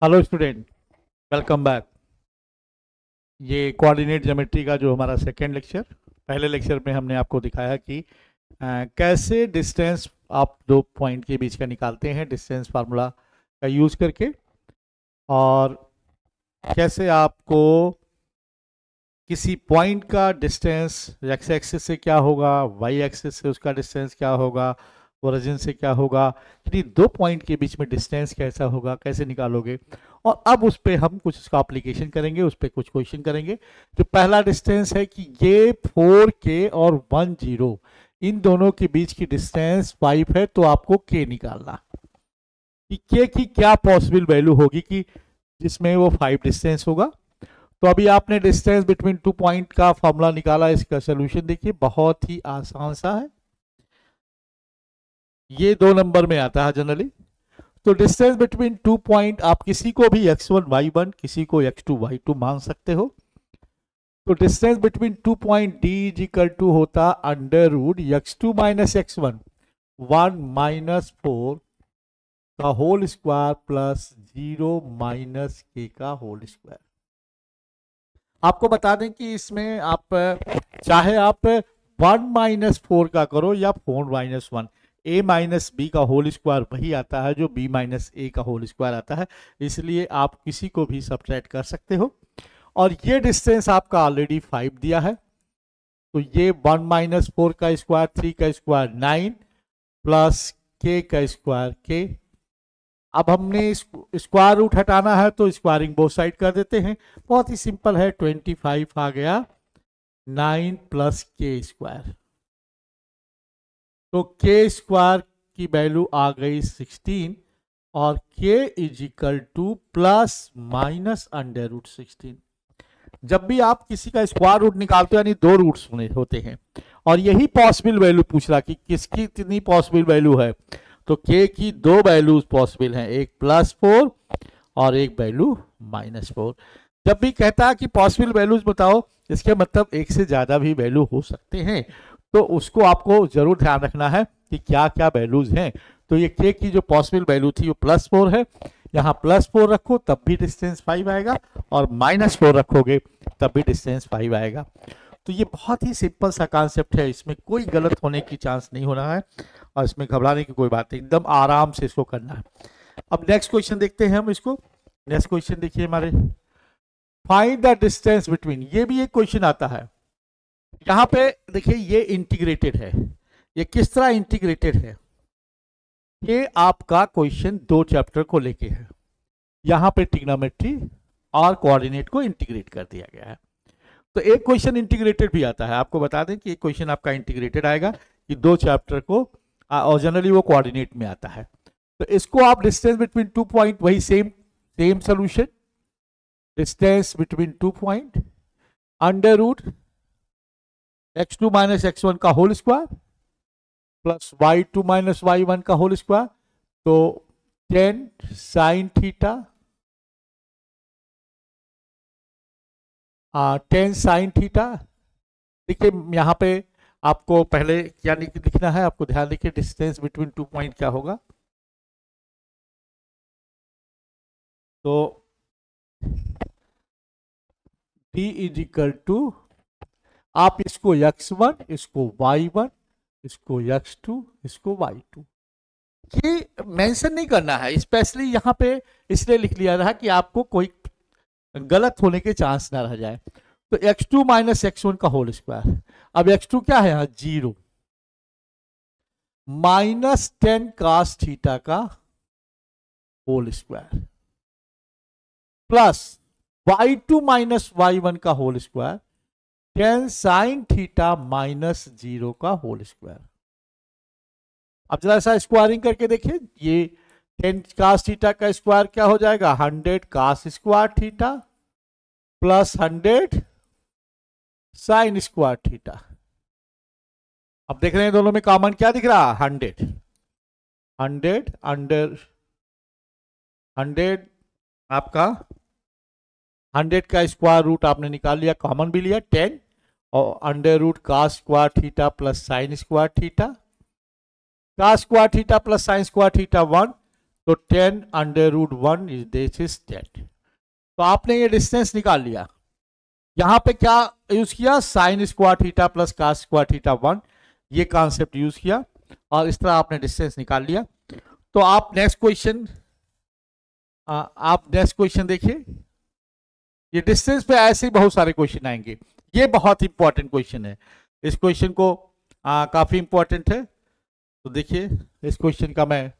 Hello student, welcome back. ये coordinate geometry का जो हमारा सेकेंड लेक्चर, पहले लेक्चर में हमने आपको दिखाया कि कैसे डिस्टेंस आप दो पॉइंट के बीच का निकालते हैं डिस्टेंस फार्मूला का यूज़ करके, और कैसे आपको किसी पॉइंट का डिस्टेंस एक्स एक्सिस से क्या होगा, वाई एक्सिस से उसका डिस्टेंस क्या होगा, ओरिजिन से क्या होगा, यानी दो पॉइंट के बीच में डिस्टेंस कैसा होगा, कैसे निकालोगे। और अब उस पर हम कुछ इसका एप्लीकेशन करेंगे, उस पर कुछ क्वेश्चन करेंगे। जो पहला डिस्टेंस है कि ये 4k और 10 इन दोनों के बीच की डिस्टेंस 5 है, तो आपको k निकालना कि k की क्या पॉसिबल वैल्यू होगी कि जिसमें वो 5 डिस्टेंस होगा। तो अभी आपने डिस्टेंस बिटवीन टू पॉइंट का फॉर्मूला निकाला, इसका सोल्यूशन देखिए, बहुत ही आसान सा है। ये 2 नंबर में आता है जनरली। तो डिस्टेंस बिटवीन टू पॉइंट आप किसी को भी x1 y1, किसी को x2 y2 मान सकते हो। तो distance between two point d is equal to होता under root x2 minus x1 1 minus 4 का whole square plus 0 minus k का होल स्क्वायर। आपको बता दें कि इसमें आप चाहे आप 1 माइनस 4 का करो या 4 माइनस 1, a माइनस बी का होल स्क्वायर वही आता है जो b माइनस ए का होल स्क्वायर आता है, इसलिए आप किसी को भी सब्ट्रैक्ट कर सकते हो। और ये डिस्टेंस आपका ऑलरेडी 5 दिया है, तो ये 1 माइनस 4 का स्क्वायर, 3 का स्क्वायर 9 प्लस k का स्क्वायर k। अब हमने स्क्वायर रूट हटाना है तो स्क्वायरिंग बोथ साइड कर देते हैं, बहुत ही सिंपल है। 25 आ गया 9 प्लस के स्क्वायर, तो के स्क्वायर की वैल्यू आ गई 16 और K is equal to plus minus under root 16। जब भी आप किसी का स्क्वायर रूट निकालते हो यानी दो रूट्स होते हैं, और यही पॉसिबल वैल्यू पूछ रहा कि किसकी कितनी पॉसिबल वैल्यू है। तो k की दो वैल्यूज पॉसिबल हैं, एक +4 और एक वैल्यू -4। जब भी कहता है कि पॉसिबल वैल्यूज बताओ, इसके मतलब एक से ज़्यादा भी वैल्यू हो सकते हैं, तो उसको आपको जरूर ध्यान रखना है कि क्या क्या वैल्यूज हैं। तो ये k की जो पॉसिबल वैल्यू थी वो +4 है, यहाँ +4 रखो तब भी डिस्टेंस 5 आएगा, और -4 रखोगे तब भी डिस्टेंस 5 आएगा। तो ये बहुत ही सिंपल सा कॉन्सेप्ट है, इसमें कोई गलत होने की चांस नहीं होना है, और इसमें घबराने की कोई बात नहीं, एकदम आराम से इसको करना है। अब नेक्स्ट क्वेश्चन देखते हैं हम इसको। नेक्स्ट क्वेश्चन देखिए हमारे, फाइंड द डिस्टेंस बिटवीन, ये भी एक क्वेश्चन आता है। यहाँ पे देखिए ये इंटीग्रेटेड है, ये किस तरह इंटीग्रेटेड है, ये आपका क्वेश्चन 2 चैप्टर को लेके है। यहाँ पे ट्रिग्नोमेट्री और कोऑर्डिनेट को इंटीग्रेट कर दिया गया है। तो एक क्वेश्चन इंटीग्रेटेड भी आता है, आपको बता दें कि एक क्वेश्चन आपका इंटीग्रेटेड आएगा कि 2 चैप्टर को, और जनरली वो कोऑर्डिनेट में आता है। तो इसको आप डिस्टेंस बिटवीन टू पॉइंट, वही same solution, distance between two point under root x2 minus x1 का whole square plus y2 minus y1 का होल स्क्वायर, तो 10 साइन थीटा 10 साइन थीटा। देखिए यहाँ पे आपको पहले क्या लिखना है, आपको ध्यान देखिए, डिस्टेंस बिटवीन टू पॉइंट क्या होगा। तो d इज इक्वल टू, आप इसको x1, इसको y1, इसको x2, इसको y2, ये मेंशन नहीं करना है स्पेशली यहाँ पे, इसलिए लिख लिया रहा कि आपको कोई गलत होने के चांस ना रह जाए। तो x2 माइनस x1 का होल स्क्वायर, अब x2 क्या है यहाँ 0, माइनस 10 cos थीटा का whole square plus y2 minus y1 का whole square 10 sine theta minus 0 का होल स्क्वायर। अब जरा सा स्क्वायरिंग करके देखिए, ये 10 cos थीटा का स्क्वायर क्या हो जाएगा 100 cos square theta plus 100 sign square theta. अब देख रहे हैं दोनों में कॉमन क्या दिख रहा है 100 अंडर 100, आपका 100 का स्क्वायर रूट आपने निकाल लिया, कॉमन भी लिया 10, और under root cos square theta plus sine square theta, cos square theta plus sine square theta 1, तो 10 under root 1 is this is 10। तो आपने ये डिस्टेंस निकाल लिया। यहां पे क्या यूज किया, sine square theta plus cos square theta 1, ये कॉन्सेप्ट यूज किया और इस तरह आपने डिस्टेंस निकाल लिया। तो आप नेक्स्ट क्वेश्चन देखिए। ये डिस्टेंस पे ऐसे ही बहुत सारे क्वेश्चन आएंगे, ये बहुत इंपॉर्टेंट क्वेश्चन है। इस क्वेश्चन को काफी इंपॉर्टेंट है। तो देखिए इस क्वेश्चन का मैं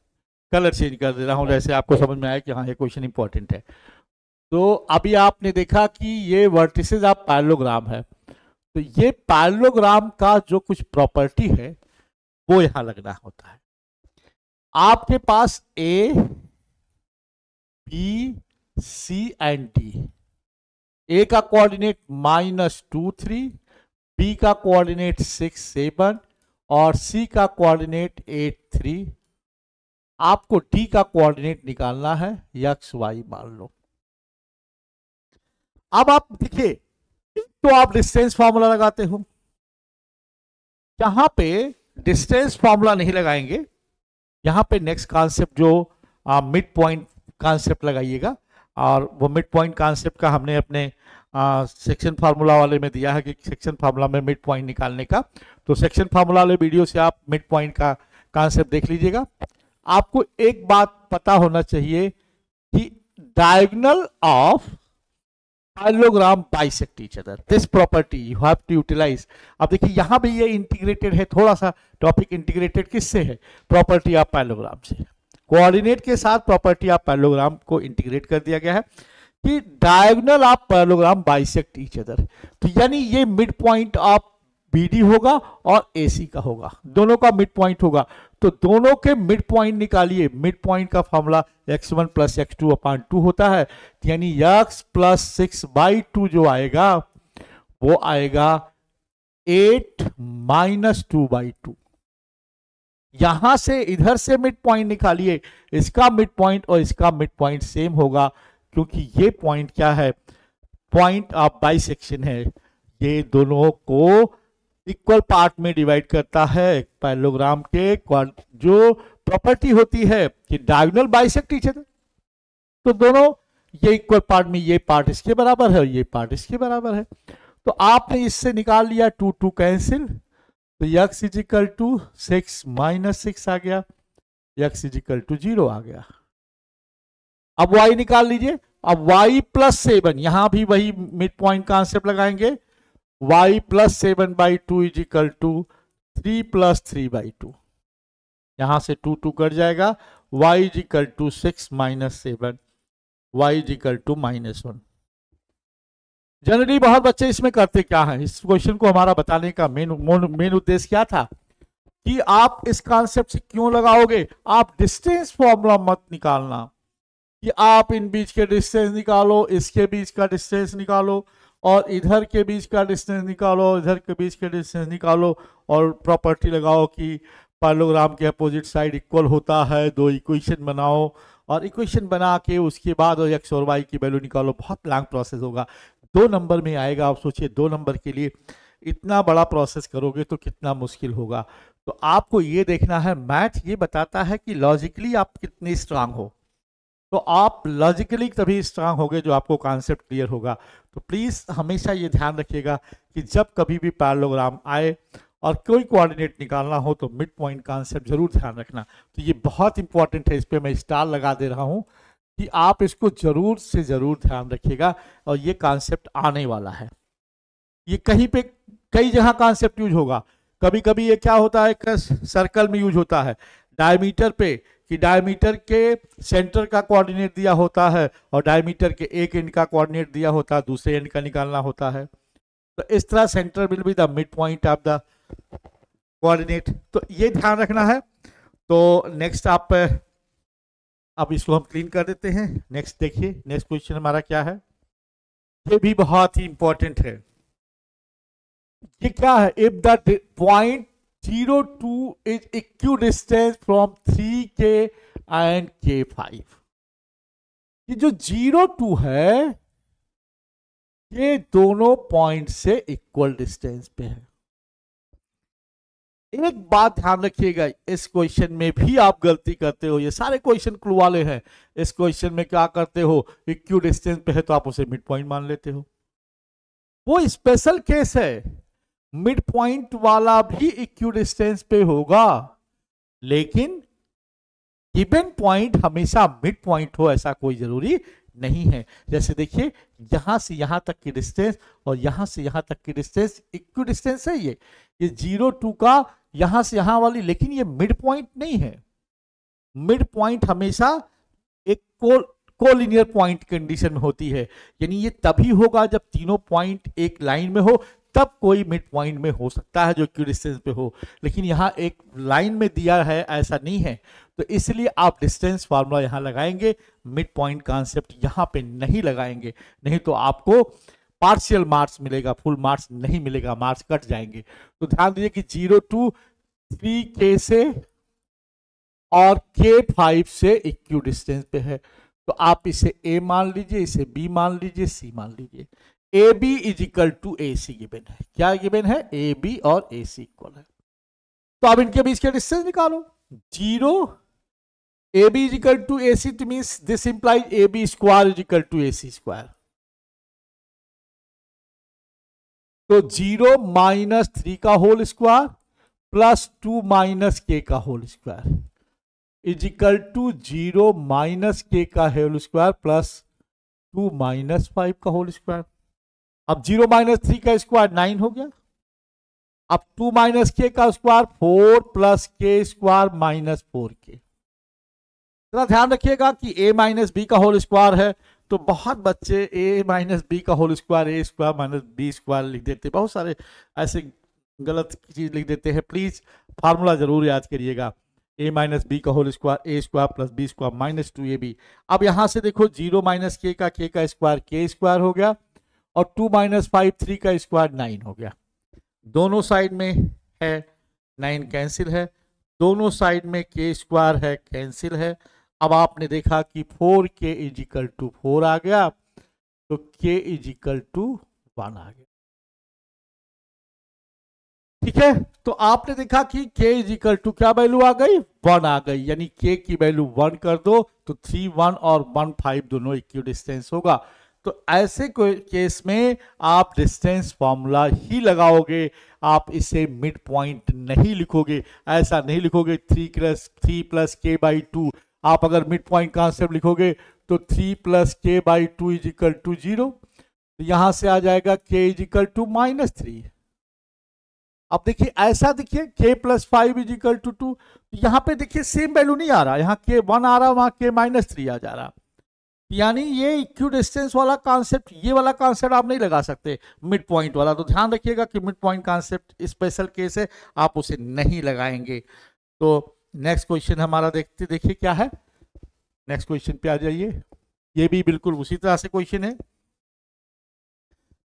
कलर चेंज कर दे रहा हूं, जैसे आपको समझ में आया कि हाँ ये क्वेश्चन इंपॉर्टेंट है। तो अभी आपने देखा कि ये वर्टिसेस ऑफ पैरेललोग्राम है, तो ये पैरेललोग्राम का जो कुछ प्रॉपर्टी है वो यहां लगना होता है। आपके पास A B C and D, A का कोऑर्डिनेट -2 3, बी का कोऑर्डिनेट 6 7 और सी का कोऑर्डिनेट 8 3। आपको डी का कोऑर्डिनेट निकालना है, एक्स वाई मान लो। अब आप देखिए, तो आप डिस्टेंस फॉर्मूला लगाते हो, यहां पे डिस्टेंस फॉर्मूला नहीं लगाएंगे, यहां पे नेक्स्ट कॉन्सेप्ट जो मिड पॉइंट कॉन्सेप्ट लगाइएगा। और वो मिड पॉइंट कॉन्सेप्ट का हमने अपने सेक्शन फार्मूला वाले में दिया है कि सेक्शन फार्मूला में मिड पॉइंट निकालने का। तो सेक्शन फार्मूला वाले वीडियो से आप मिड पॉइंट का कॉन्सेप्ट देख लीजिएगा। आपको एक बात पता होना चाहिए कि diagonal of parallelogram bisect each other, this property you have to utilize. अब देखिए यहां भी ये इंटीग्रेटेड है, थोड़ा सा टॉपिक इंटीग्रेटेड किससे है, प्रॉपर्टी ऑफ पैरेललोग्राम से। कोऑर्डिनेट के साथ प्रॉपर्टी ऑफ पैरेललोग्राम को इंटीग्रेट कर दिया गया है कि diagonal of parallelogram bisect each other. तो यानी ये मिड पॉइंट ऑफ बीडी होगा और एसी का होगा, दोनों का मिड पॉइंट होगा। तो दोनों के मिड पॉइंट निकालिए। मिड पॉइंट का फॉर्मूला x1 प्लस x2 अपान 2 होता है, यानी x प्लस 6/2 जो आएगा वो आएगा 8 माइनस 2/2। यहां से इधर से मिड पॉइंट निकालिए, इसका मिड पॉइंट और इसका मिड पॉइंट सेम होगा, क्योंकि ये पॉइंट क्या है, पॉइंट ऑफ बाइसेक्शन है। ये दोनों को इक्वल पार्ट में डिवाइड करता है। पैरेललोग्राम के जो प्रॉपर्टी होती है कि डायगोनल बाइसेक्ट ईच अदर, तो दोनों ये इक्वल पार्ट में ये पार्ट इसके बराबर है और ये पार्ट इसके बराबर है। तो आपने इससे निकाल लिया 2 2 कैंसिल, तो x is equal to 6 minus 6 आ गया, x इज इक्वल टू 0 आ गया। अब y निकाल लीजिए। अब y प्लस 7, यहां भी वही मिड पॉइंट कॉन्सेप्ट लगाएंगे। y plus 7/2 is equal to 3 plus 3/2, यहां से 2 2 कट जाएगा। y is equal to 6 minus 7, y is equal to -1। Generally बहुत बच्चे इसमें करते क्या है, इस क्वेश्चन को हमारा बताने का मेन उद्देश्य क्या था कि आप इस कॉन्सेप्ट से क्यों लगाओगे, आप डिस्टेंस फॉर्मूला मत निकालना कि आप इन बीच के डिस्टेंस निकालो, इसके बीच का डिस्टेंस निकालो और इधर के बीच का डिस्टेंस निकालो, इधर के बीच के डिस्टेंस निकालो और प्रॉपर्टी लगाओ कि पैरेललोग्राम के अपोजिट साइड इक्वल होता है। दो इक्वेशन बनाओ और इक्वेशन बना के उसके बाद x और y की वैल्यू निकालो। बहुत लॉन्ग प्रोसेस होगा, 2 नंबर में आएगा। आप सोचिए 2 नंबर के लिए इतना बड़ा प्रोसेस करोगे तो कितना मुश्किल होगा। तो आपको ये देखना है, मैथ ये बताता है कि लॉजिकली आप कितनी स्ट्रांग हो। तो आप लॉजिकली तभी स्ट्रांग होगे जो आपको कॉन्सेप्ट क्लियर होगा। तो प्लीज हमेशा ये ध्यान रखिएगा कि जब कभी भी पैरेललोग्राम आए और कोई कोऑर्डिनेट निकालना हो तो मिड पॉइंट कॉन्सेप्ट जरूर ध्यान रखना। तो ये बहुत इंपॉर्टेंट है, इस पर मैं स्टार लगा दे रहा हूं कि आप इसको जरूर से जरूर ध्यान रखिएगा। और ये कॉन्सेप्ट आने वाला है, ये कहीं पे कई जगह कॉन्सेप्ट यूज होगा। कभी कभी ये क्या होता है, सर्कल में यूज होता है, डायमीटर पे, कि डायमीटर के सेंटर का कोऑर्डिनेट दिया होता है और डायमीटर के एक एंड का कोऑर्डिनेट दिया होता है, दूसरे एंड का निकालना होता है। तो इस तरह centre will be the mid point of the coordinate. तो ये ध्यान रखना है। तो नेक्स्ट आप अब इसको हम क्लीन कर देते हैं। नेक्स्ट देखिए, नेक्स्ट क्वेश्चन हमारा क्या है, ये भी बहुत ही इंपॉर्टेंट है। ये क्या है, if the point 0 2 is equidistant from 3k and k5। ये जो 0 2 है ये दोनों पॉइंट से इक्वल डिस्टेंस पे है। एक बात ध्यान रखिएगा, इस क्वेश्चन में भी आप गलती करते हो, ये सारे क्वेश्चन क्लू वाले हैं। इस क्वेश्चन में क्या करते हो, इक्यू डिस्टेंस पे है तो आप उसे मिड पॉइंट मान लेते हो। वो स्पेशल केस है, मिड पॉइंट वाला भी इक्यू डिस्टेंस पे होगा, लेकिन गिवन पॉइंट हमेशा मिड पॉइंट हो ऐसा कोई जरूरी नहीं है। जैसे देखिए, यहां से यहां तक की डिस्टेंस और यहां से यहां तक की डिस्टेंस इक्वि डिस्टेंस है, ये 0 2 का यहां से यहां वाली, लेकिन ये मिड पॉइंट नहीं है। मिड पॉइंट हमेशा एक कोलिनियर पॉइंट कंडीशन में होती है, यानी ये तभी होगा जब तीनों पॉइंट एक लाइन में हो, तब कोई मिड पॉइंट में हो सकता है जो इक्वि डिस्टेंस पे हो, लेकिन यहाँ एक लाइन में दिया है ऐसा नहीं है। तो इसलिए आप डिस्टेंस फार्मूला यहाँ लगाएंगे, मिड पॉइंट कॉन्सेप्ट यहाँ पे नहीं लगाएंगे, नहीं तो आपको पार्शियल मार्क्स मिलेगा, फुल मार्क्स नहीं मिलेगा, मार्क्स कट जाएंगे। तो ध्यान दीजिए कि 0 2 3 के से और K5 से इक्यू डिस्टेंस पे है, तो आप इसे A मान लीजिए, इसे B मान लीजिए, C मान लीजिए। AB is equal to AC given है। क्या गिवन है? AB और AC इक्वल है। तो आप इनके बीच के डिस्टेंस निकालो। 0 AB is equal to AC, तो means this implies AB square is equal to AC square. तो 0 माइनस 3 का whole square plus 2 minus K का whole square is equal to 0 minus K का होल स्क्वायर प्लस 2 माइनस 5 का whole square. अब 0 minus 3 का square 9 हो गया। अब 2 माइनस K का square 4 plus K square minus 4K। जरा ध्यान रखिएगा कि A माइनस बी का होल स्क्वायर है, तो बहुत बच्चे A माइनस बी का whole square A square minus B square लिख देते हैं, बहुत सारे ऐसे गलत चीज लिख देते हैं। प्लीज फार्मूला जरूर याद करिएगा, A माइनस बी का whole square A square plus B square minus 2AB। अब यहां से देखो 0 माइनस K का स्क्वायर K स्क्वायर हो गया, और 2 माइनस 5 3 का स्क्वायर 9 हो गया। दोनों साइड में है 9 कैंसिल है, दोनों साइड में K स्क्वायर है कैंसिल है। अब आपने देखा कि 4K इज इक्वल टू 4 आ गया, तो K इज इक्वल टू 1 आ गया। ठीक है, तो आपने देखा कि K इज इक्वल टू क्या वैल्यू आ गई? 1 आ गई, यानी K की वैल्यू 1 कर दो तो 3 1 और 1 5 दोनों इक्वल डिस्टेंस होगा। तो ऐसे केस में आप डिस्टेंस फॉर्मूला ही लगाओगे, आप इसे मिड पॉइंट नहीं लिखोगे। ऐसा नहीं लिखोगे 3 प्लस K बाई 2। आप अगर मिड पॉइंट कॉन्सेप्ट लिखोगे तो 3 plus K by 2 is equal to 0, तो यहां से आ जाएगा K is equal to minus 3। अब देखिए ऐसा, देखिए K plus 5 is equal to 2, यहां पे देखिए सेम वैल्यू नहीं आ रहा, यहाँ K 1 आ रहा, वहां K माइनस 3 आ जा रहा। यानी ये इक्यू डिस्टेंस वाला कॉन्सेप्ट, ये वाला कॉन्सेप्ट आप नहीं लगा सकते मिड पॉइंट वाला। तो ध्यान रखिएगा कि mid point concept special case है, आप उसे नहीं लगाएंगे। तो नेक्स्ट क्वेश्चन हमारा देखिए क्या है। नेक्स्ट क्वेश्चन पे आ जाइए। ये भी बिल्कुल उसी तरह से क्वेश्चन है,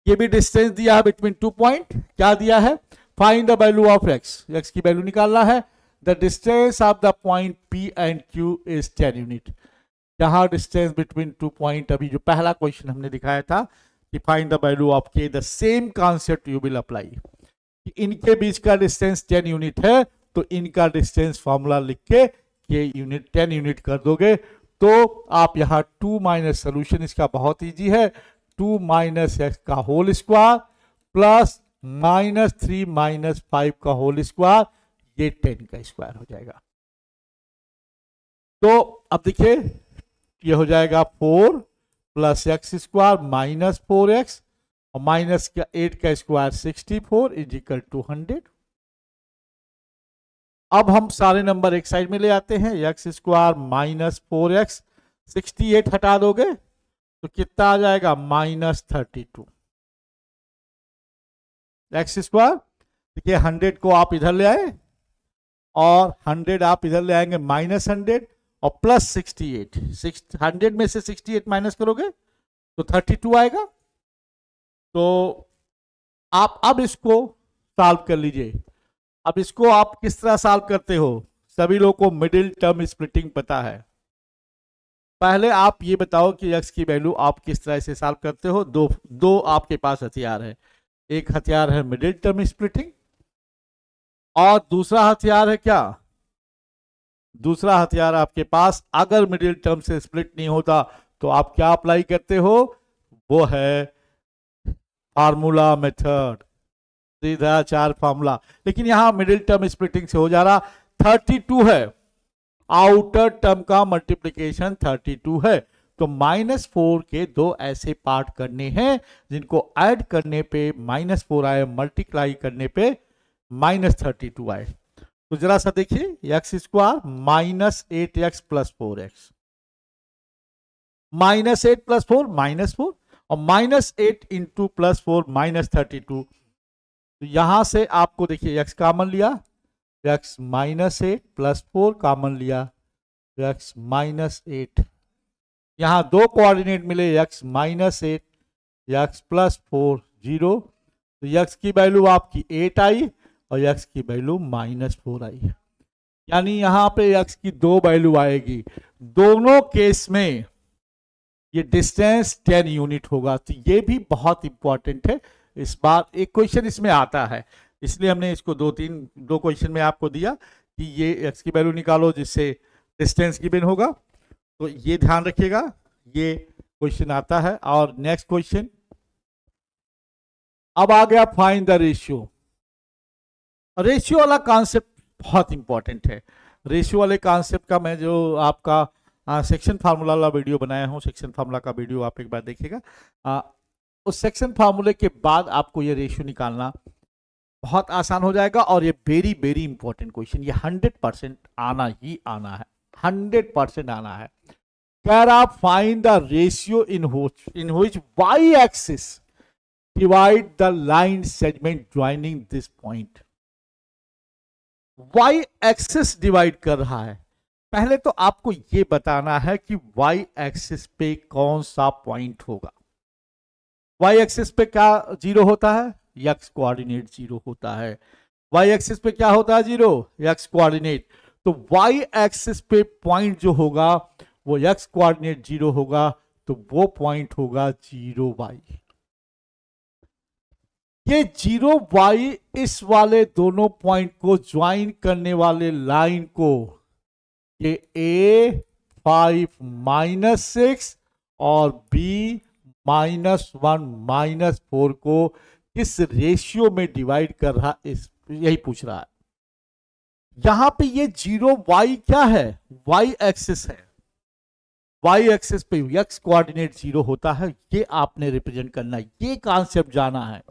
ये भी डिस्टेंस दिया है बिटवीन 2 पॉइंट। क्या दिया है? Find the value of x की वैल्यू निकालना है। The distance of the point P and Q is 10 unit. जहां डिस्टेंस बिटवीन 2 पॉइंट, अभी जो पहला क्वेश्चन हमने दिखाया था कि find the value of K, the same concept you will apply. इनके बीच का डिस्टेंस 10 यूनिट है, तो इनका डिस्टेंस फॉर्मूला लिख के K यूनिट 10 यूनिट कर दोगे, तो आप यहाँ 2 माइनस, सोल्यूशन इसका बहुत इजी है, 2 माइनस x का whole square plus minus 3 minus 5 का होल स्क्वायर, ये 10 का स्क्वायर हो जाएगा। तो अब देखिए ये हो जाएगा 4 plus x square minus 4x और माइनस का 8 का स्क्वायर 64 इज इक्वल टू 100। अब हम सारे नंबर एक साइड में ले आते हैं, एक्स स्क्वायर माइनस 4x, 68 हटा दोगे तो कितना आ जाएगा? Minus 32 x square. देखिए 100 को आप इधर ले आए और 100 आप इधर ले आएंगे, माइनस 100 और प्लस 68। 100 में से 68 माइनस करोगे तो 32 आएगा। तो आप अब इसको सॉल्व कर लीजिए। अब इसको आप किस तरह सॉल्व करते हो? सभी लोगों को मिडिल टर्म स्प्लिटिंग पता है। पहले आप ये बताओ कि x की वैल्यू आप किस तरह से सॉल्व करते हो। दो आपके पास हथियार है, एक हथियार है मिडिल टर्म स्प्लिटिंग और दूसरा हथियार है क्या, दूसरा हथियार आपके पास अगर मिडिल टर्म से स्प्लिट नहीं होता तो आप क्या अप्लाई करते हो, वो है फार्मूला मेथड, सीधा चार फार्मूला। लेकिन यहां मिडिल टर्म स्प्लिटिंग से हो जा रहा, 32 है, आउटर टर्म का मल्टीप्लीकेशन 32 है, तो -4 के दो ऐसे पार्ट करने हैं जिनको ऐड करने पे -4 आए, मल्टीप्लाई करने पे -32 आए। तो जरा सा देखिए, एक्स स्क्वायर -8x + 4x, -8 + 4 -4, और -8 इंटू +4 -32। तो यहां से आपको देखिए x कॉमन लिया, x -8 + 4 कॉमन लिया, x -8, यहां दो कोऑर्डिनेट मिले, x -8, x +4 0, तो x की वैल्यू आपकी 8 आई और x की वैल्यू -4 आई, यानी यहां पे x की दो वैल्यू आएगी। दोनों केस में ये डिस्टेंस 10 यूनिट होगा, तो ये भी बहुत इंपॉर्टेंट है। इस बार एक क्वेश्चन इसमें आता है, इसलिए हमने इसको दो क्वेश्चन में आपको दिया कि ये x की वैल्यू निकालो जिससे डिस्टेंस गिवन होगा, तो ये ध्यान रखिएगा, ये क्वेश्चन आता है। और नेक्स्ट क्वेश्चन अब आ गया, फाइंड द रेशियो। रेशियो वाला कॉन्सेप्ट बहुत इंपॉर्टेंट है। रेशियो वाले कॉन्सेप्ट का मैं जो आपका सेक्शन फार्मूला वाला वीडियो बनाया हूं, सेक्शन फार्मूला का वीडियो आप एक बार देखिएगा, उस सेक्शन फार्मूले के बाद आपको ये रेशियो निकालना बहुत आसान हो जाएगा। और ये वेरी वेरी इंपॉर्टेंट क्वेश्चन, ये 100% आना ही आना है, 100% आना है। कह रहा find the ratio in which y axis divide the line segment joining this point. Y axis divide कर रहा है, पहले तो आपको यह बताना है कि वाई एक्सिस पे कौन सा पॉइंट होगा। वाई एक्सिस पे क्या 0 होता है, एक्स कोऑर्डिनेट 0 होता है। वाई एक्सिस पे क्या होता है 0, एक्स कोऑर्डिनेट। तो वाई एक्सिस पे पॉइंट जो होगा वो एक्स कोऑर्डिनेट 0 होगा, तो वो पॉइंट होगा 0y। ये 0y इस वाले दोनों पॉइंट को ज्वाइन करने वाले लाइन को ये A5 -6 और B -1 -4 को किस रेशियो में डिवाइड कर रहा, इस यही पूछ रहा है। यहां पे ये 0y क्या है, y एक्सिस है। y एक्सिस पे x कोऑर्डिनेट 0 होता है, ये आपने रिप्रेजेंट करना है। ये कॉन्सेप्ट जाना है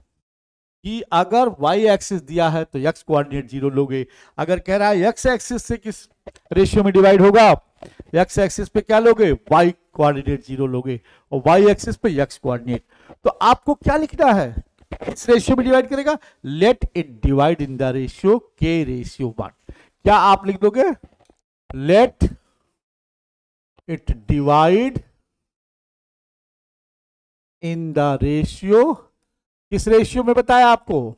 कि अगर y एक्सिस दिया है तो x कोऑर्डिनेट 0 लोगे। अगर कह रहा है x एक्सिस से किस रेशियो में डिवाइड होगा, x एक्सिस पे क्या लोगे, y कोऑर्डिनेट 0 लोगे, और y एक्सिस पे x कोऑर्डिनेट। तो आपको क्या लिखना है, इस रेशियो में डिवाइड करेगा, let it divide in the ratio k/1। क्या आप लिख दोगे, let it divide in the ratio, किस रेशियो में बताया आपको,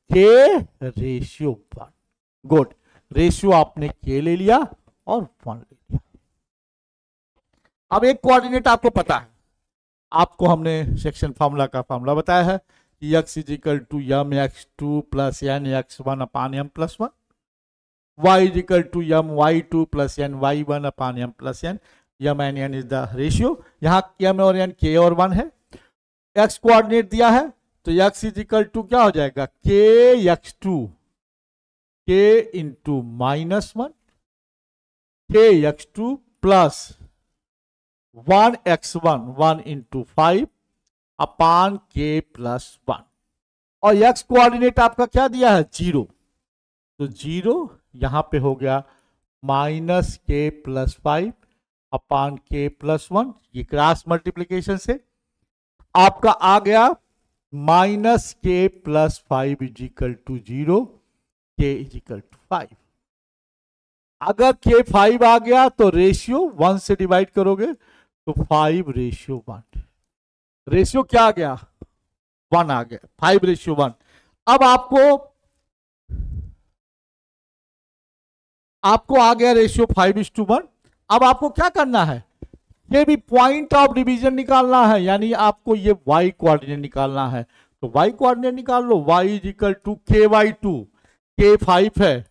k/1। गुड, रेशियो आपने k ले लिया और 1 ले लिया। अब एक कोऑर्डिनेट आपको पता है, आपको हमने सेक्शन फार्मूला का फार्मूला बताया है कि x = mx2 + nx1/m + 1, y = my2 + ny1/m + n। m and n is the ratio, यहां m और n k और 1 है। x कोऑर्डिनेट दिया है तो x = क्या हो जाएगा, kx2 k × -1 kx2 plus 1x1 1 × 5 अपान k + 1। और x कोऑर्डिनेट आपका क्या दिया है, 0, तो 0 यहां पे हो गया -k + 5 अपान k + 1। ये क्रॉस मल्टीप्लीकेशन से आपका आ गया -k + 5 = 0, k = 5। अगर k 5 आ गया तो रेशियो 1 से डिवाइड करोगे तो 5/1। रेशियो क्या आ गया, 1 आ गया, 5/1। अब आपको आ गया रेशियो 5:1। अब आपको क्या करना है, ये भी पॉइंट ऑफ डिवीजन निकालना है, यानी आपको ये y कोऑर्डिनेट निकालना है। तो y कोऑर्डिनेट निकाल लो, y = ky2। के 5 है,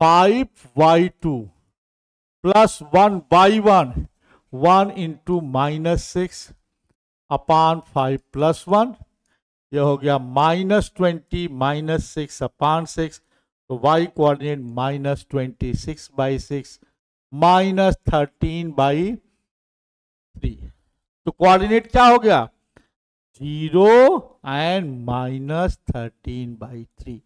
5y2 प्लस 1y1, 1 इंटू -6 अपान 5 प्लस 1, यह हो गया -20 -6 अपान 6, तो y कोऑर्डिनेट -26/6 -13/3, तो कोऑर्डिनेट क्या हो गया 0 and -13/3।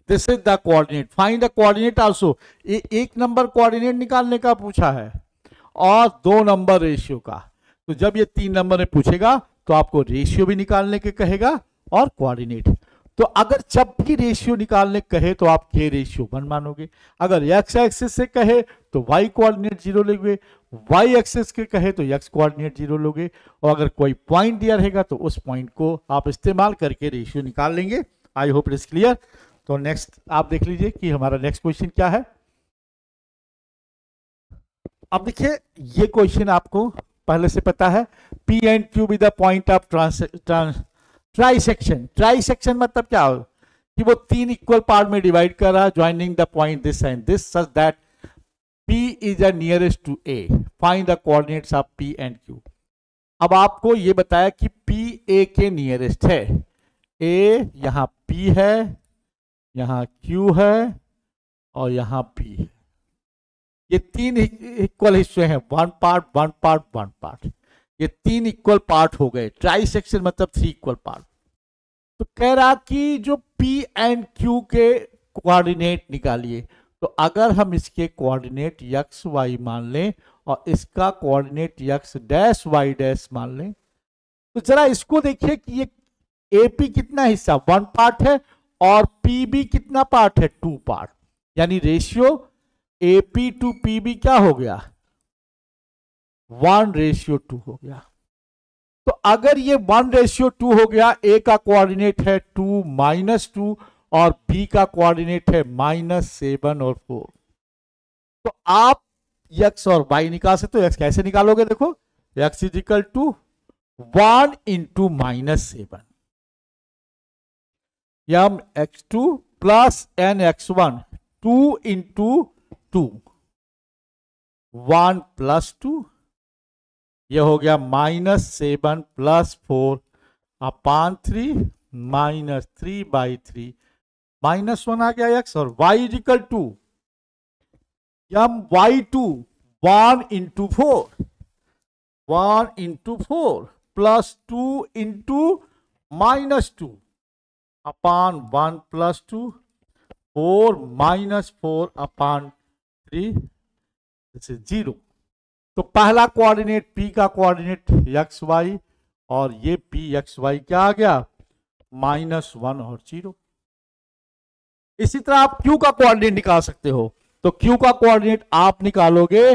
This is the coordinate. Find the coordinate also. एक नंबर कोऑर्डिनेट निकालने का पूछा है और 2 नंबर रेशियो का। तो जब ये 3 नंबर में पूछेगा तो आपको रेशियो भी निकालने के कहेगा और कोऑर्डिनेट। तो अगर जब भी रेशियो निकालने कहे तो आप के रेशियो 1 मानोगे, अगर एक्स एक्सिस से कहे तो वाई कोऑर्डिनेट 0 लोगे, वाई एक्सिस के कहे तो एक्स कोऑर्डिनेट 0 लोगे, और अगर कोई पॉइंट दिया रहेगा तो उस पॉइंट को आप इस्तेमाल करके रेशियो निकाल लेंगे। I hope it is clear. तो नेक्स्ट आप देख लीजिए कि हमारा नेक्स्ट क्वेश्चन क्या है। अब देखिए ये क्वेश्चन आपको पहले से पता है, P and Q with the point of trisection. Trisection मतलब क्या हो कि वो 3 इक्वल पार्ट में डिवाइड कर रहा है, joining the point this and this such that P is the nearest to A। Find the coordinates of P and Q। अब आपको ये बताया कि P A के नियरेस्ट है। A यहां P है, यहां Q है और यहां P है। ये 3 इक्वल हिस्से हैं, 1 पार्ट 1 पार्ट 1 पार्ट। ये 3 इक्वल पार्ट हो गए। ट्राइसेक्शन मतलब 3 इक्वल पार्ट। तो कह रहा कि जो P एंड Q के कोऑर्डिनेट निकालिए। तो अगर हम इसके कोऑर्डिनेट x y मान लें और इसका coordinate x dash y dash मान लें, तो जरा इसको देखिए कि ये AP कितना हिस्सा 1 पार्ट है और PB कितना पार्ट है 2 पार्ट, यानी रेशियो AP टू PB क्या हो गया 1:2 हो गया। तो अगर ये 1:2 हो गया, A का कोऑर्डिनेट है 2 -2 और B का कोऑर्डिनेट है -7 और 4, तो आप x और y निकाल सकते हो। x कैसे निकालोगे, देखो x is equal to 1 into -7 यम x2 प्लस nx1 2 इंटू 2 1 प्लस 2, ये हो गया -7 प्लस 4 अपान 3 -3/3 -1 आ गया x, और y is equal to y2 1 into 4 plus 2 into -2 upon 1 plus 2 4 -4 upon 3, this is 0। तो पहला कोऑर्डिनेट P का कोऑर्डिनेट एक्स वाई, और ये P एक्स वाई क्या आ गया -1 और 0। इसी तरह आप Q का कोऑर्डिनेट निकाल सकते हो। तो Q का कोऑर्डिनेट आप निकालोगे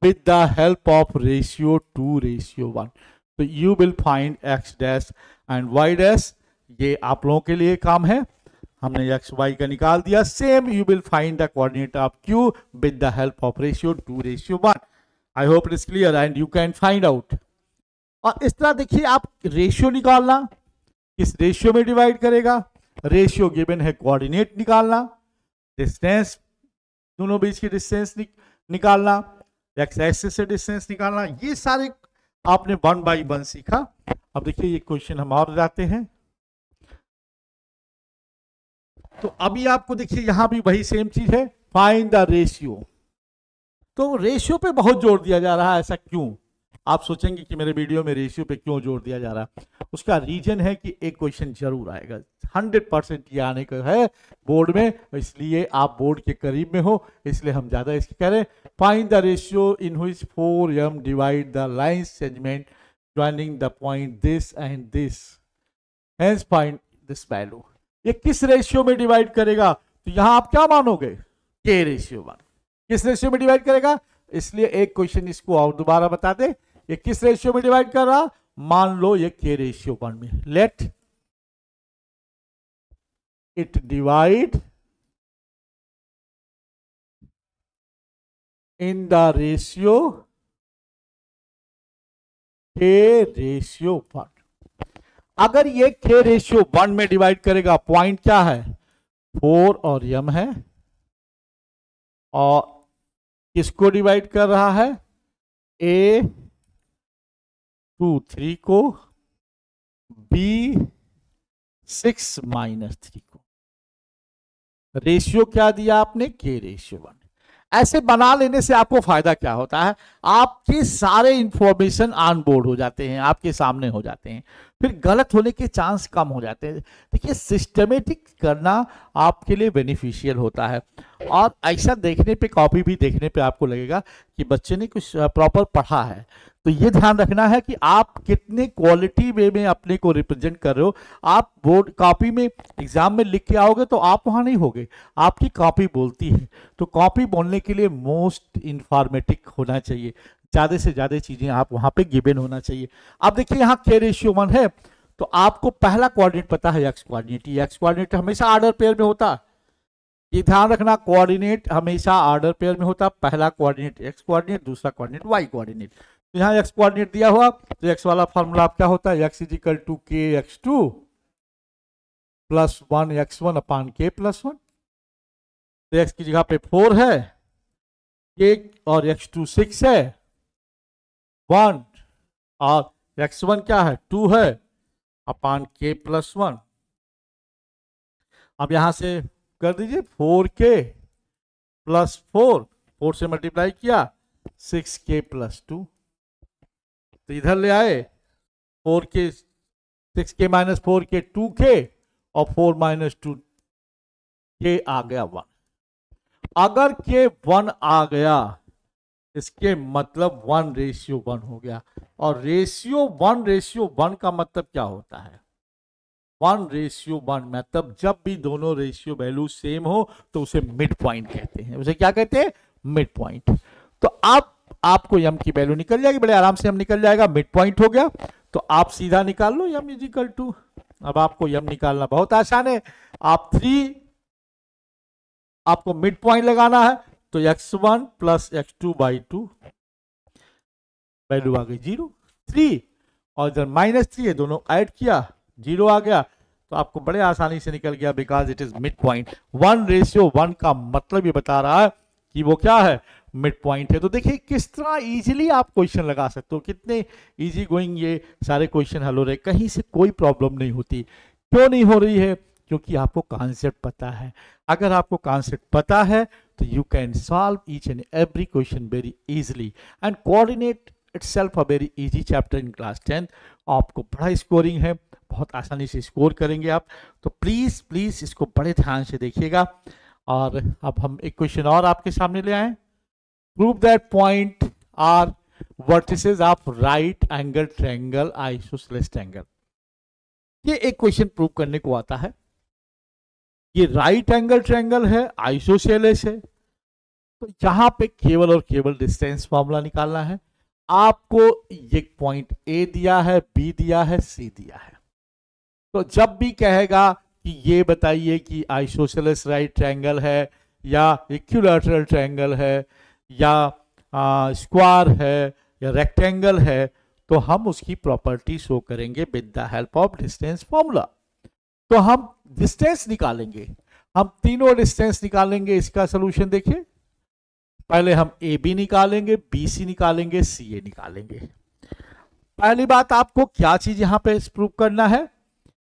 with the help of ratio 2:1। तो you will find x dash and y dash. ये आप लोगों के लिए काम है, हमने x y का निकाल दिया। Same you will find the coordinate of Q with the help of ratio 2:1। I hope it is clear and you can find out. और इस तरह देखिए आप रेशियो निकालना, किस रेशियो में डिवाइड करेगा, रेशियो गिवन है, कोऑर्डिनेट निकालना, डिस्टेंस दोनों बीच की डिस्टेंस निकालना, एक्स एक्सिस से डिस्टेंस निकालना, ये सारे आपने 1 by 1 सीखा। अब देखिए ये क्वेश्चन हम और जाते हैं। तो अभी आपको देखिए यहां भी वही सेम चीज है, फाइंड द रेशियो। तो रेशियो पे बहुत जोर दिया जा रहा है, ऐसा क्यों? आप सोचेंगे कि मेरे वीडियो में रेशियो पे क्यों जोर दिया जा रहा है। उसका रीजन है कि एक क्वेश्चन जरूर आएगा, 100% ये आने का है बोर्ड में, इसलिए आप बोर्ड के करीब में हो, इसलिए हम ज्यादा इसकी कह रहे हैं। Find the ratio in which 4m divide the line segment joining the point this and this, hence find this value. ये किस रेशियो में डिवाइड करेगा? तो यहां आप क्या मानोगे, के रेशियो मान। किस रेशियो में डिवाइड करेगा? इसलिए एक क्वेश्चन इसको और दोबारा बता दे, ये किस रेशियो में डिवाइड कर रहा? मान लो ये के रेशियो 1 में। Let it divide in the ratio के रेशियो 1। अगर ये के रेशियो 1 में डिवाइड करेगा, पॉइंट क्या है 4 और m है, और किसको डिवाइड कर रहा है, a 2 3 को, b 6 माइनस 3 को। रेशियो क्या दिया आपने, के रेशियो 1। ऐसे बना लेने से आपको फायदा क्या होता है, आपके सारे इंफॉर्मेशन ऑन बोर्ड हो जाते हैं, आपके सामने हो जाते हैं, फिर गलत होने के चांस कम हो जाते हैं। देखिए सिस्टमेटिक करना आपके लिए बेनिफिशियल होता है, और ऐसा देखने पे, कॉपी भी देखने पे आपको लगेगा कि बच्चे ने कुछ प्रॉपर पढ़ा है। तो ये ध्यान रखना है कि आप कितने क्वालिटी वे में अपने को रिप्रेजेंट कर रहे हो। आप बोर्ड कॉपी में एग्जाम में लिख के आओगे तो आप वहां नहीं होगे, आपकी कॉपी बोलती है। तो कॉपी बोलने के लिए मोस्ट इंफॉर्मेटिव होना चाहिए, ज़्यादा से ज़्यादा चीज़ें आप वहाँ पे गिवन होना चाहिए। अब देखिए यहाँ के रेशियो 1 है, तो आपको पहला कोऑर्डिनेट पता है एक्स कोऑर्डिनेट। ये एक्स कोऑर्डिनेट हमेशा ऑर्डर पेयर में होता है, ये ध्यान रखना, कोऑर्डिनेट हमेशा ऑर्डर पेयर में होता है। पहला कोऑर्डिनेट एक्स कोऑर्डिनेट, दूसरा कोऑर्डिनेट वाई कोऑर्डिनेट। तो यहाँ एक्स कोऑर्डिनेट दिया हुआ, तो एक्स वाला फॉर्मूला क्या होता है, एक्स इज इक्वल टू के एक्स टू प्लस 1 x1 अपान के प्लस 1। तो एक्स की जगह पे 4 है, के और x2 6 है, 1 और x1 क्या है 2 है अपान के प्लस 1। अब यहां से कर दीजिए 4k प्लस 4 से मल्टीप्लाई किया 6k प्लस 2। तो इधर ले आए 4k 6k minus 4k 2k और 4 माइनस 2 k आ गया 1। अगर k 1 आ गया इसके मतलब 1:1 हो गया। और रेशियो 1:1 का मतलब क्या होता है, 1:1 मतलब जब भी दोनों रेशियो वैल्यू सेम हो तो उसे मिड पॉइंट कहते हैं। उसे क्या कहते हैं, मिड पॉइंट। तो अब आपको m की वैल्यू निकल जाएगी, बड़े आराम से m निकल जाएगा, मिड पॉइंट हो गया। तो आप सीधा निकाल लो m इज इक्वल टू, अब आपको m निकालना बहुत आसान है। आप 3 आपको मिड पॉइंट लगाना है, तो x1 plus x2 by 2 value आ गई 0 3, और इधर -3 है, दोनों ऐड किया 0 आ गया। तो आपको बड़े आसानी से निकल गया, because it is mid point. 1:1 का मतलब ये बता रहा है कि वो क्या है, मिड पॉइंट है। तो देखिए किस तरह इजीली आप क्वेश्चन लगा सकते हो, कितने इजी गोइंग ये सारे क्वेश्चन हल हो रहे, कहीं से कोई प्रॉब्लम नहीं होती। क्यों नहीं हो रही है, क्योंकि आपको कॉन्सेप्ट पता है। अगर आपको कॉन्सेप्ट पता है तो you can solve each and every question very easily. And coordinate itself a very easy chapter in class 10। आपको बड़ा स्कोरिंग है, बहुत आसानी से स्कोर करेंगे आप। तो प्लीज प्लीज इसको बड़े ध्यान से देखिएगा। और अब हम एक क्वेश्चन और आपके सामने ले आए। Prove that point are vertices of right angle triangle isosceles triangle. ये एक क्वेश्चन प्रूव करने को आता है। ये राइट एंगल ट्रायंगल है, आइसोसेलेस है। तो यहां पे केवल और केवल डिस्टेंस फॉर्मूला निकालना है। आपको एक पॉइंट ए दिया है, बी दिया है, सी दिया है। तो जब भी कहेगा कि ये बताइए कि आइसोसेलेस राइट ट्रायंगल है या इक्विलैटरल ट्रायंगल है या स्क्वायर है या रेक्टेंगल है, तो हम उसकी प्रॉपर्टी शो करेंगे with the help of distance formula. तो हम डिस्टेंस निकालेंगे, हम तीनों डिस्टेंस निकालेंगे। इसका सोल्यूशन देखिए, पहले हम ए बी निकालेंगे, बी सी निकालेंगे, सी ए निकालेंगे। पहली बात आपको क्या चीज यहां पे प्रूव करना है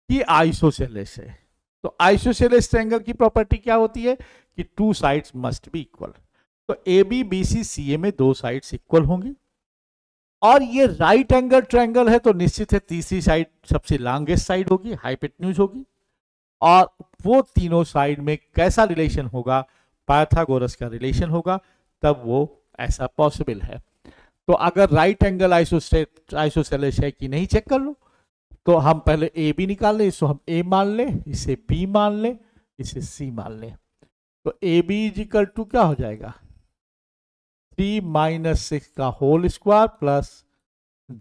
कि आइसोसेलेस है। तो आइसोसेलेस ट्रायंगल की प्रॉपर्टी क्या होती है कि 2 साइड्स मस्ट बी इक्वल। तो ए बी बी सी सी ए में 2 साइड्स इक्वल होंगी। और ये राइट एंगल ट्रायंगल है, तो निश्चित है तीसरी साइड सबसे लॉन्गेस्ट साइड होगी, हाइपोटेन्यूज होगी। और वो तीनों साइड में कैसा रिलेशन होगा, पाइथागोरस का रिलेशन होगा, तब वो ऐसा पॉसिबल है। तो अगर राइट एंगल आइसोसेलेस है कि नहीं चेक कर लो। तो हम पहले ए बी निकाल लें, इसको हम ए मान लें, इसे बी मान लें, इसे सी मान लें। तो A B is equal to क्या हो जाएगा, 3 - 6 का होल स्क्वायर प्लस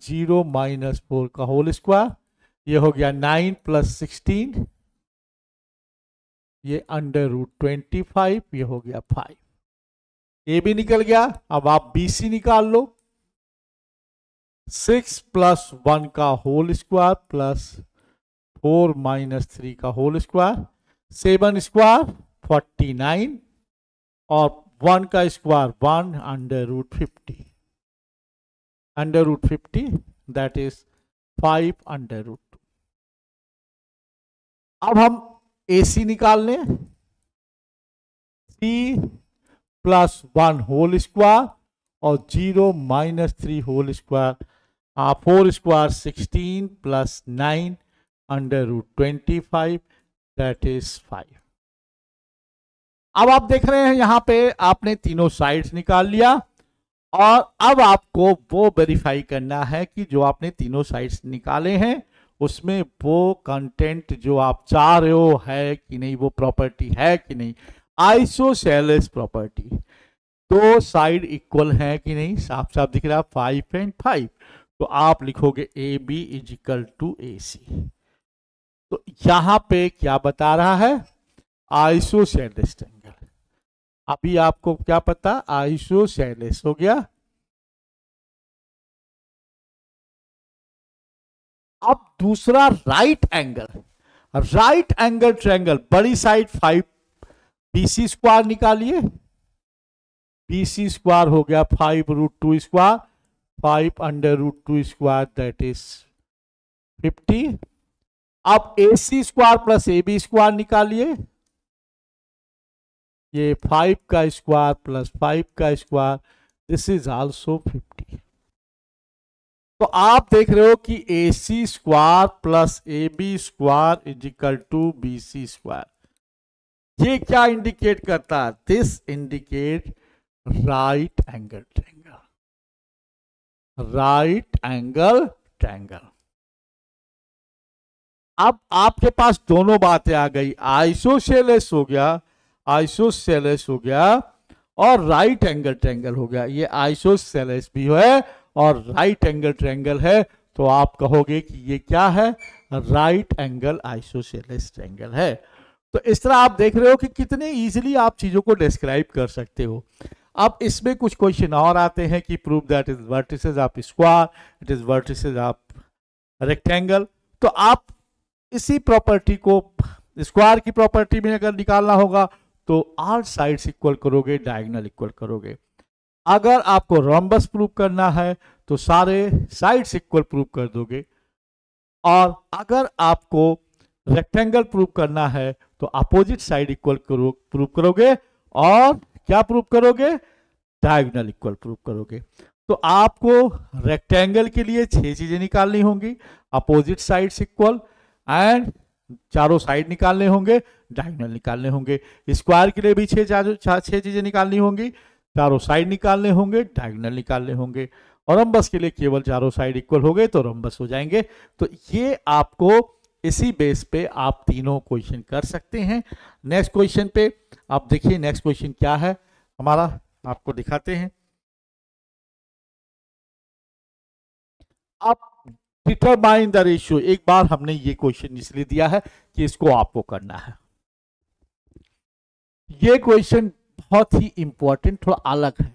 0 - 4 का होल स्क्वायर। ये हो गया 9 + 16, ये √25, ये हो गया 5। ए भी निकल गया। अब आप बी सी निकाल लो, 6 + 1 का होल स्क्वायर प्लस 4 - 3 का होल स्क्वायर। 7 स्क्वायर 49 और 1 का स्क्वायर 1 √50 √50 दैट इज 5 √2। अब हम AC निकाल लें, C प्लस 1 होल स्क्वायर और 0 minus 3 whole square, 4 square 16 plus 9 √25 that is 5। अब आप देख रहे हैं यहां पे आपने तीनों साइड्स निकाल लिया और अब आपको वो वेरीफाई करना है कि जो आपने तीनों साइड्स निकाले हैं उसमें वो कंटेंट जो आप चाह रहे हो है कि नहीं, वो प्रॉपर्टी है कि नहीं। आइसोसेलेस प्रॉपर्टी, दो साइड इक्वल है कि नहीं, साफ साफ दिख रहा है 5 and 5, तो आप लिखोगे AB is equal to AC। तो यहां पे क्या बता रहा है, आइसोसेलेस ट्रायंगल। अभी आपको क्या पता, आइसोसेलेस हो गया। अब दूसरा right angle, right angle triangle, बड़ी साइड 5 BC स्क्वायर निकालिए, BC स्क्वायर हो गया 5 √2 स्क्वायर, 5 √2 स्क्वायर दैट इज 50। अब AC square plus AB square निकालिए, ये 5 का स्क्वायर प्लस 5 का स्क्वायर, दिस इज आल्सो 50। तो आप देख रहे हो कि AC square plus AB square is equal to BC square. ये क्या इंडिकेट करता है, this indicate right angle triangle, right angle triangle. अब आपके पास दोनों बातें आ गई, आइसोसेलेस हो गया, आइसोसेलेस हो गया और राइट एंगल ट्रायंगल हो गया। ये आइसोसेलेस भी है और राइट एंगल ट्रायंगल है, तो आप कहोगे कि ये क्या है, राइट एंगल आइसोसेलेस ट्रायंगल है। तो इस तरह आप देख रहे हो कि कितने इजीली आप चीजों को डिस्क्राइब कर सकते हो। अब इसमें कुछ क्वेश्चन और आते हैं कि prove that is vertices of square, it is vertices of rectangle. तो आप इसी प्रॉपर्टी को स्क्वायर की प्रॉपर्टी में अगर निकालना होगा तो ऑल साइड्स इक्वल करोगे, डायगोनल इक्वल करोगे। अगर आपको रोम्बस प्रूव करना है तो सारे साइड्स इक्वल प्रूव कर दोगे, और अगर आपको रेक्टेंगल प्रूव करना है तो अपोजिट साइड इक्वल प्रूव करोगे, और क्या प्रूव करोगे, डायगोनल इक्वल प्रूव करोगे। तो आपको रेक्टेंगल के लिए 6 चीजें निकालनी होंगी, अपोजिट साइड्स इक्वल एंड चारों साइड निकालने होंगे, डायगोनल निकालने होंगे। स्क्वायर के लिए भी 6 चीजें निकालनी होंगी, चारों साइड निकालने होंगे, डायगोनल निकालने होंगे। और रम्बस के लिए केवल चारों साइड इक्वल हो गए तो रम्बस हो जाएंगे। तो ये आपको इसी बेस पे आप तीनों क्वेश्चन कर सकते हैं। नेक्स्ट क्वेश्चन पे आप देखिए, नेक्स्ट क्वेश्चन क्या है हमारा, आपको दिखाते हैं। आप डिटरमाइन द रेशियो, एक बार हमने ये क्वेश्चन इसलिए दिया है कि इसको आपको करना है। ये क्वेश्चन बहुत ही इंपॉर्टेंट, थोड़ा अलग है।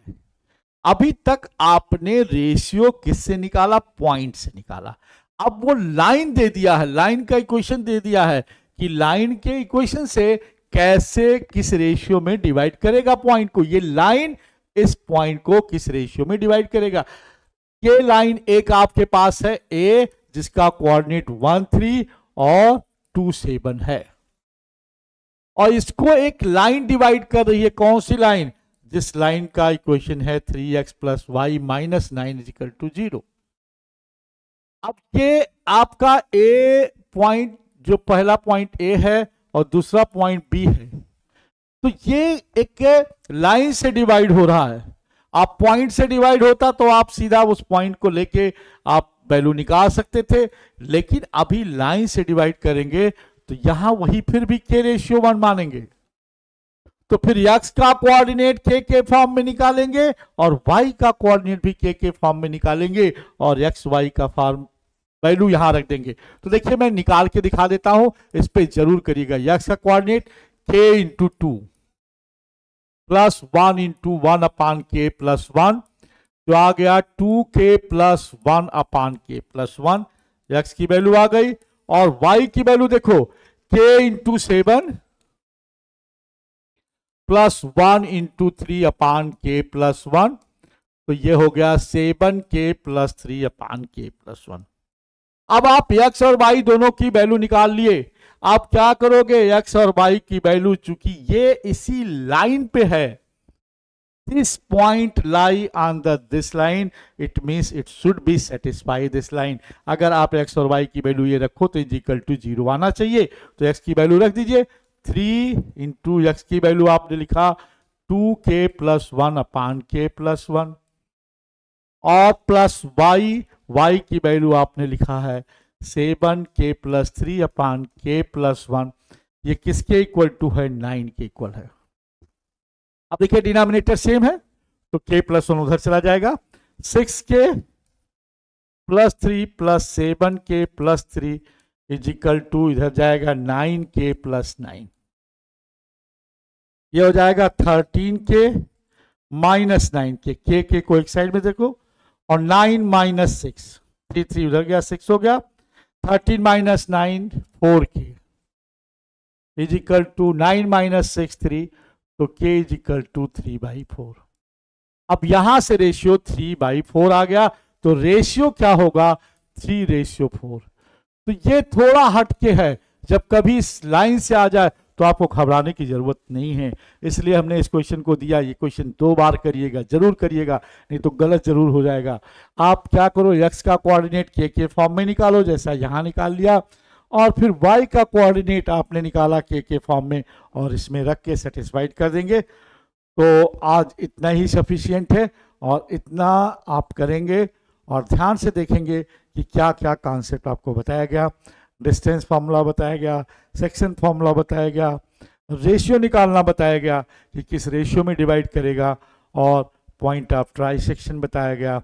अभी तक आपने रेशियो किससे निकाला, पॉइंट से निकाला। अब वो लाइन दे दिया है, लाइन का इक्वेशन दे दिया है कि लाइन के इक्वेशन से कैसे किस रेशियो में डिवाइड करेगा पॉइंट को। ये लाइन इस पॉइंट को किस रेशियो में डिवाइड करेगा। ये लाइन एक आपके पास है ए, जिसका कोऑर्डिनेट 1 3 और 2 7 है, और इसको एक लाइन डिवाइड कर रही है। कौन सी लाइन, जिस लाइन का इक्वेशन है 3x + y - 9 = 0। अब ये आपका ए पॉइंट, जो पहला पॉइंट ए है और दूसरा पॉइंट बी है, तो ये एक लाइन से डिवाइड हो रहा है। आप पॉइंट से डिवाइड होता तो आप सीधा उस पॉइंट को लेके आप वैल्यू निकाल सकते थे, लेकिन अभी लाइन से डिवाइड करेंगे तो यहां वही फिर भी k रेशियो 1 मानेंगे। तो फिर x का कोऑर्डिनेट k के फॉर्म में निकालेंगे और y का कोऑर्डिनेट भी k के फॉर्म में निकालेंगे, और x y का फॉर्म वैल्यू यहां रख देंगे। तो देखिए मैं निकाल के दिखा देता हूं, इस पे जरूर करिएगा। x का कोऑर्डिनेट k × 2 + 1 × 1/k + 1, जो आ गया 2k + 1/k + 1। x की वैल्यू आ गई, और y की वैल्यू देखो k × 7 प्लस 1 इंटू 3 अपान के प्लस 1, तो ये हो गया 7k प्लस 3 अपान के प्लस 1। अब आप x और y दोनों की वैल्यू निकाल लिए। आप क्या करोगे, x और y की वैल्यू, चूंकि ये इसी लाइन पे है, this point lie on this line, it means it should be satisfy this line। अगर आप x और y की वैल्यू ये रखो तो इजिकल टू 0 आना चाहिए। तो x की वैल्यू रख दीजिए, 3 इंटू एक्स की वैल्यू आपने लिखा 2k प्लस 1 अपान के प्लस 1, और प्लस y की वैल्यू आपने लिखा है 7k प्लस 3 अपान के प्लस 1। ये किसके इक्वल टू है, 9 के इक्वल है। अब देखिए डिनोमिनेटर सेम है तो k प्लस 1 उधर चला जाएगा, 6k plus 3 plus 7k plus 3 is equal to इधर जाएगा 9k प्लस 9। ये हो जाएगा 13k माइनस 9k, k को एक साइड में देखो, और 9 माइनस 6, 3 उधर गया, 6 हो गया, 13 minus 9 4k is equal to 9 minus 6 3, तो k इजिकल टू 3/4। अब यहां से रेशियो 3/4 आ गया, तो रेशियो क्या होगा, 3:4। तो ये थोड़ा हटके है, जब कभी इस लाइन से आ जाए तो आपको घबराने की जरूरत नहीं है, इसलिए हमने इस क्वेश्चन को दिया। ये क्वेश्चन 2 बार करिएगा, जरूर करिएगा, नहीं तो गलत जरूर हो जाएगा। आप क्या करो, x का कोऑर्डिनेट k के फॉर्म में निकालो, जैसा यहां निकाल लिया, और फिर y का कोऑर्डिनेट आपने निकाला k के फॉर्म में, और इसमें रख के सेटिस्फाइड कर देंगे। तो आज इतना ही सफिशियंट है, और इतना आप करेंगे और ध्यान से देखेंगे कि क्या क्या कॉन्सेप्ट आपको बताया गया। डिस्टेंस फार्मूला बताया गया, सेक्शन फार्मूला बताया गया, रेशियो निकालना बताया गया कि किस रेशियो में डिवाइड करेगा, और पॉइंट ऑफ ट्राइसेक्शन बताया गया,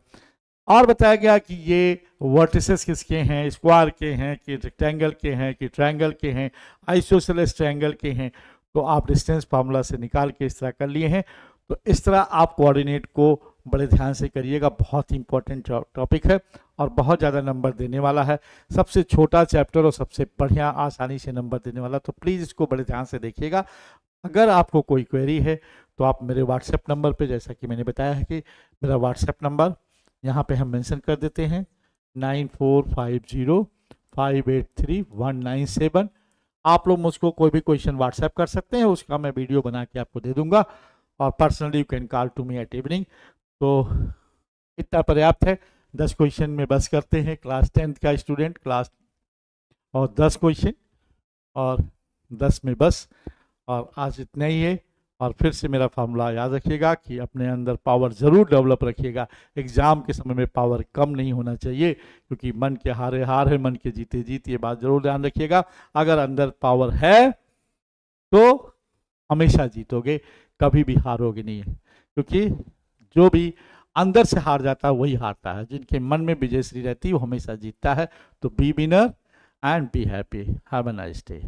और बताया गया कि ये वर्टिसेस किसके हैं, स्क्वायर के हैं कि रेक्टेंगल के हैं कि ट्रायंगल के हैं, आइसोसेलेस ट्रायंगल के हैं। तो आप डिस्टेंस फार्मूला से निकाल के इस तरह कर लिए हैं। तो इस तरह आप कोऑर्डिनेट को बड़े ध्यान से करिएगा, बहुत ही इंपॉर्टेंट टॉपिक है और बहुत ज़्यादा नंबर देने वाला है। सबसे छोटा चैप्टर और सबसे बढ़िया आसानी से नंबर देने वाला, तो प्लीज़ इसको बड़े ध्यान से देखिएगा। अगर आपको कोई क्वेरी है तो आप मेरे व्हाट्सएप नंबर पे, जैसा कि मैंने बताया है कि मेरा व्हाट्सएप नंबर यहाँ पे हम मेंशन कर देते हैं 9450583197। आप लोग मुझको कोई भी क्वेश्चन व्हाट्सएप कर सकते हैं, उसका मैं वीडियो बना के आपको दे दूंगा, और personally you can call to me at evening. तो इतना पर्याप्त है। 10 क्वेश्चन में बस करते हैं, क्लास 10th का स्टूडेंट क्लास, और 10 क्वेश्चन और 10 में बस, और आज इतना ही है। और फिर से मेरा फार्मूला याद रखिएगा कि अपने अंदर पावर ज़रूर डेवलप रखिएगा। एग्ज़ाम के समय में पावर कम नहीं होना चाहिए, क्योंकि मन के हारे हार है, मन के जीते जीत, ये बात ज़रूर ध्यान रखिएगा। अगर अंदर पावर है तो हमेशा जीतोगे, कभी भी हारोगे नहीं है, क्योंकि जो भी अंदर से हार जाता है वही हारता है, जिनके मन में विजयश्री रहती है वो हमेशा जीतता है। तो be winner and be happy, have a nice day.